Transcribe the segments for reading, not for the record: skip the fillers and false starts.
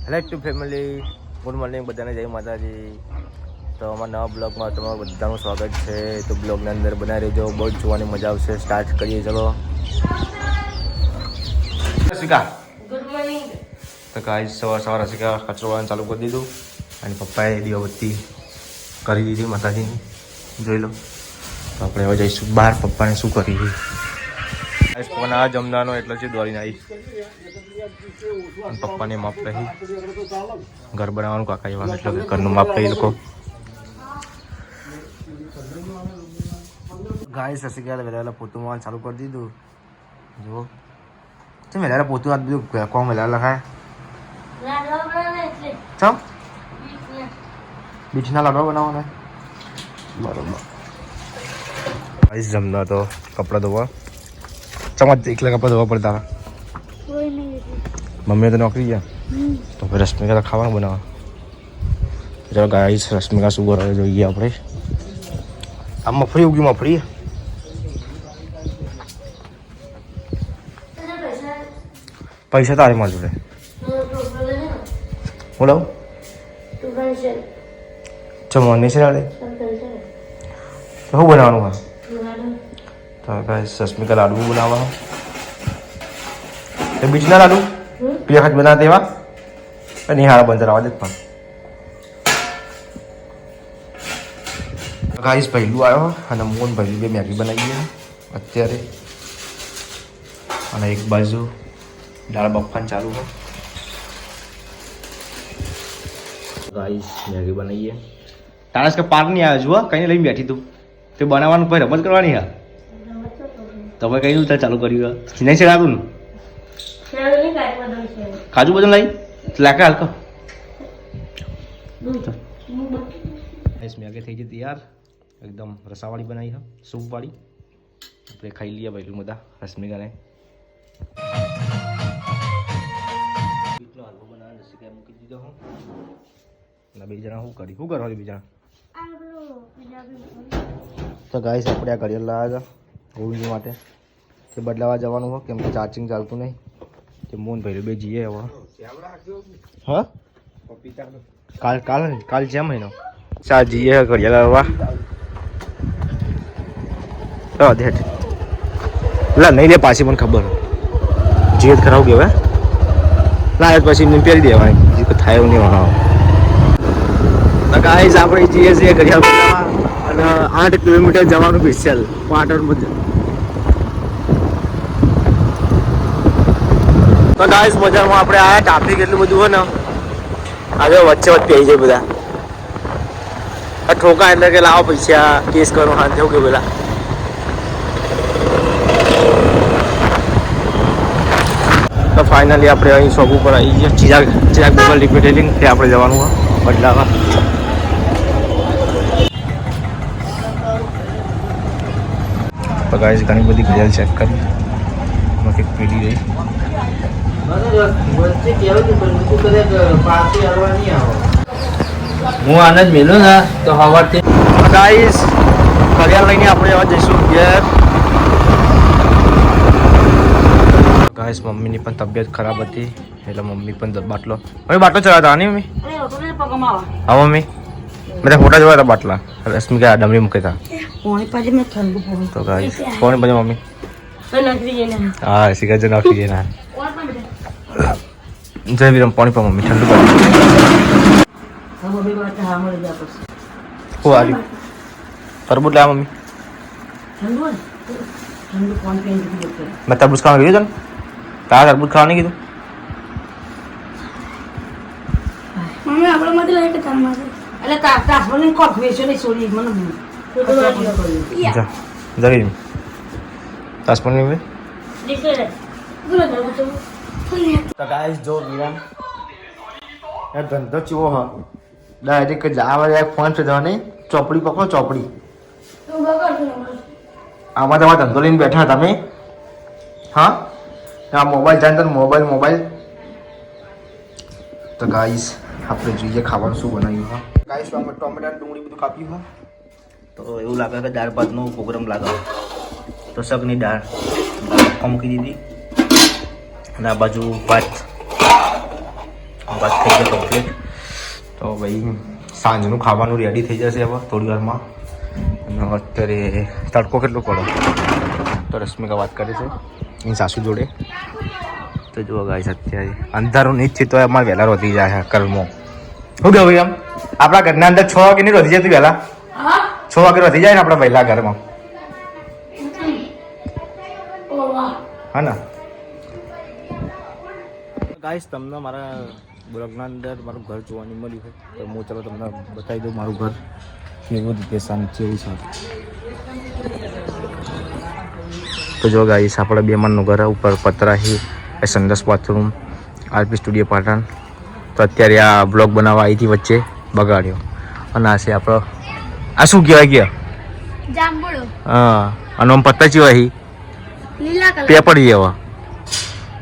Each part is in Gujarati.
Hello two family, good morning બધાને, જય માતાજી. તો અમારા નવા બ્લોગમાં તમારું બધાનું સ્વાગત છે. તો બ્લોગની અંદર બનાવી રહેજો, બહુ જ જોવાની મજા આવશે. સ્ટાર્ટ કરીએ, ચલો. Rasika good morning. તો ગાઈસ સવાર રસિકા કચરો વાળવાનું ચાલુ કરી દીધું અને પપ્પાએ દીવાબત્તી કરી દીધી માતાજીની, જોઈ લો. તો આપણે હવે જઈશું બહાર, પપ્પાને શું કરી દીધી. ફોન આ જમવાનો એટલે છે દોડીને આવી અને પપ્પાને માપ રહી ઘર બનાવવાનું કાકા એવાનું એટલે ઘરનું માપ રહી લોકો ગાય સસી ગયા વહેલા પોતું મારવાનું ચાલુ કરી દીધું. જુઓ ચમ વહેલા પોતું આ બધું કોમ વહેલા લખાય ચમ બીજના લાડવા બનાવવાના બરોબર. ગાઈસ જમના તો કપડાં ધોવા ચમચ એકલા કપડાં ધોવા પડતા. મમ્મી તો નોકરી ગયા તો પછી રશ્મિકા તો ખાવાનું બનાવવા. ચાલો ગાઈસ રશ્મિકા શું કરે જોઈએ આપણે. આ મફળી ઉગી મફળી પૈસા તારે મારી જોડે બોલો જમવાની છે નાડે તો શું બનાવવાનું હા તો ગાઈસ રશ્મિકા લાડુ બનાવવા તો બીજના લાડુ પેલા વખત બનાવતા એવા નહીં હારા બંધ આવવા દે. પણ ગાઈસ પહેલું આવ્યો અને મોહન પહેલું બે મેગી બનાવીએ અત્યારે અને એક બાજુ દાળ બફાન ચાલુ હોય. ગાઈસ મેગી બનાવીએ. તારસ કે પાર નહીં આવે જુઓ કઈને લઈને બેઠી તું તે બનાવવાનું પછી રમત કરવાની હા તમે કઈ રીતે ચાલુ કર્યું નહીં છે લાગુ ને કાજુ બદામ લાવી લાગે હલકો મેગી થઈ ગઈ તૈયાર એકદમ રસાવાળી બનાવી હા સૂપવાળી. આપણે ખાઈ લઈએ પહેલું બધા રશ્મિકાને બીટનો હલવો બનાવવાનો રસિકા મૂકી દીધો હું અને બે જણા શું કરી શું કરવા બીજા તો ગાઈસ આપણે આ ઘડિયાળ લાવ્યા હતા ગોવિંદજી માટે તે બદલાવા જવાનું હોય કેમ કે ચાર્જિંગ ચાલતું નહીં. તે મોહન ભાઈ બે જઈએ હવે હા કાલ જેમ મહિનો ચાર જઈએ ઘડિયાળ લાવવા. દેટ લા નહીં લે પાછી મને ખબર જીત ખરાબ ગયો હે લાય પછી એમને પહેરી દેવાય જે થાય એવું નહીં વાળા. તો ગાઈસ આપણે જઈએ છીએ ઘડિયાળ બનાવવા અને 8 કિલોમીટર જવાનું સ્પેશિયલ પાટણ બધું. તો ગાઈસ બજારમાં આપણે આયા ટ્રાફિક એટલું બધું હોય ને હવે વચ્ચે પી જાય બધા ઠોકા એટલે કે લાવો પૈસા કેસ કરો હા થયું કે પેલા. તો ફાઇનલી આપણે અહીં શોપ ઉપર આવી ગયા ચિરાગ ગૂગલ રિપીટેલિંગ તે આપણે જવાનું હોય બદલાવા. તો ગાઈસ ઘણી બધી ઘડિયાળ ચેક કરી એમાં કંઈક પેલી રહી હું આને જ મેલું ને તો સવારથી ગાઈસ ઘડિયાળ લઈને આપણે હવે જઈશું ઘેર. ગાઈસ મમ્મીની પણ તબિયત ખરાબ હતી એટલે મમ્મી પણ બાટલો ચલાવતા નહીં મમ્મી હા મમ્મી બધા ફોટા જોયા હતા બાટલા રશ્મિકા ડમરી મૂકે હતા તો ગાઈસ કોણ પછી મમ્મી હા શીખા છે નાખી ગયા જય વિરમ પાણી પા મમ્મી ઠંડુ પાણી તરબૂચ લાયા મમ્મી મેં તરબૂચ ખાવા કીધું તને તારા તરબૂચ ખાવા નહીં કીધું મમ્મી આપણે માટે લઈ કે તાર માટે એટલે તાર મને કોક વેચો નહીં છોડી મને જરી તાસ પણ નહીં તો ગાઈસ જો વિરામ એ ધંધો ચેવો હ ડાયરેક્ટ જાવા ફોન છે જવાની ચોપડી પકડો ચોપડી આમાં તમારા ધંધો લઈને બેઠા તમે હા આ મોબાઈલ જાણ તને મોબાઈલ તો ગાઈસ આપણે જોઈએ ખાવાનું શું બનાવ્યું હા ગાઈસ આપણે ટોમેટા ડુંગળી બધું કાપ્યું હા તો એવું લાગે કે દાળ ભાતનો પ્રોગ્રામ લાગે તો શકની દાળ મૂકી દીધી અને આ બાજુ ભાત બસ થઈ ગયો કમ્પ્લીટ. તો ભાઈ સાંજનું ખાવાનું રેડી થઈ જશે હવે થોડી વારમાં. અને અત્યારે તડકો કેટલો પડો તો રશ્મિકા વાત કરે છે એની સાસુ જોડે. તો જુઓ ગાઈસ અત્યારે અંધારું નહીં છે તો અમારે વહેલા વધી જાય કર્મો. શું કહું ભાઈ આમ આપણા ઘરના અંદર 6 વાગે નહીં વધી જતી વહેલા? 6 વાગે વધી જાય ને આપણા વહેલા ઘરમાં, હા ને ગાઈસ? તમને મારા બ્લોગના અંદર મારું ઘર જોવાની મળ્યું છે તો હું ચલો તમને બતાવી દઉં મારું ઘર કેવું રીતે શાંતિ એવું છે. તો જો ગાઈસ આપણે 2 માળનું ઘર ઉપર પતરાહી સંડસ બાથરૂમ આરપી સ્ટુડિયો પાટણ. તો અત્યારે આ બ્લોગ બનાવવા અહીંથી વચ્ચે બગાડ્યો અને આ છે આપણો આ શું કહેવાય ગયા જાંબુડો. હા અને આમ પત્તા ચીવા અહીં લીલા કલર પેપર જેવા.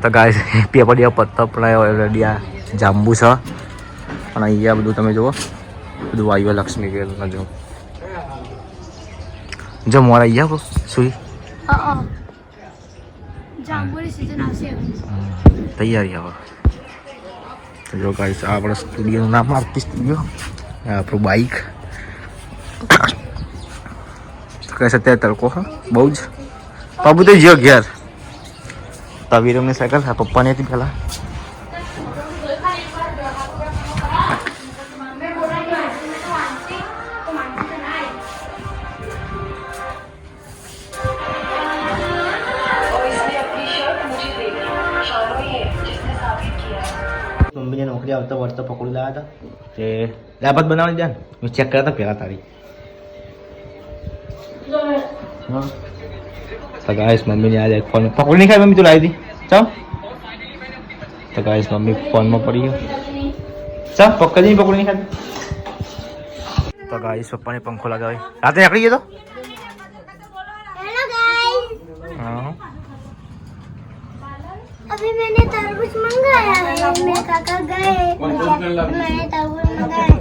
તો ગાઈસ પેપર જેવા પત્તા પણ ઓલરેડી આ જાંબુ છે. અને અહીંયા બધું તમે જુઓ બધું આવ્યો લક્ષ્મી વેલમાં જો જો મોર અહીંયા સુઈ જાંબુની સીઝન આવશે. તૈયારી હવે. તો જો ગાઈસ આ આપણા સ્ટુડિયોનું નામ આરતી સ્ટુડિયો. આપણું બાઇક કઈ અત્યારે તડકો હા બહુ જ. બાબુ તો જ્યો ઘેર તવીરમની સાયકલ હા પપ્પાની હતી પહેલાં. મમ્મીને નોકરી આવતા વળતા પકડી લાવ્યા હતા તે દાબત બનાવવાની દે ને ચેક કર્યા હતા પહેલાં તારી. હા તો ગાઈસ મમ્મીને આજે ફોન પકોડી નહીં ખાય મમ્મી તું લાવી હતી ચાલ. તો ગાઈસ મમ્મી ફોનમાં પડી ગયો ચાલ પક્કાજી પકોડી નહીં ખાતી. તો ગાઈસ પપ્પાને પંખો લગાવી રાતે નીકળી ગયો તો. हेलो गाइस, હા अभी मैंने तरबूज मंगाया है। मेरे काका गए, मैंने तरबूज मंगाया।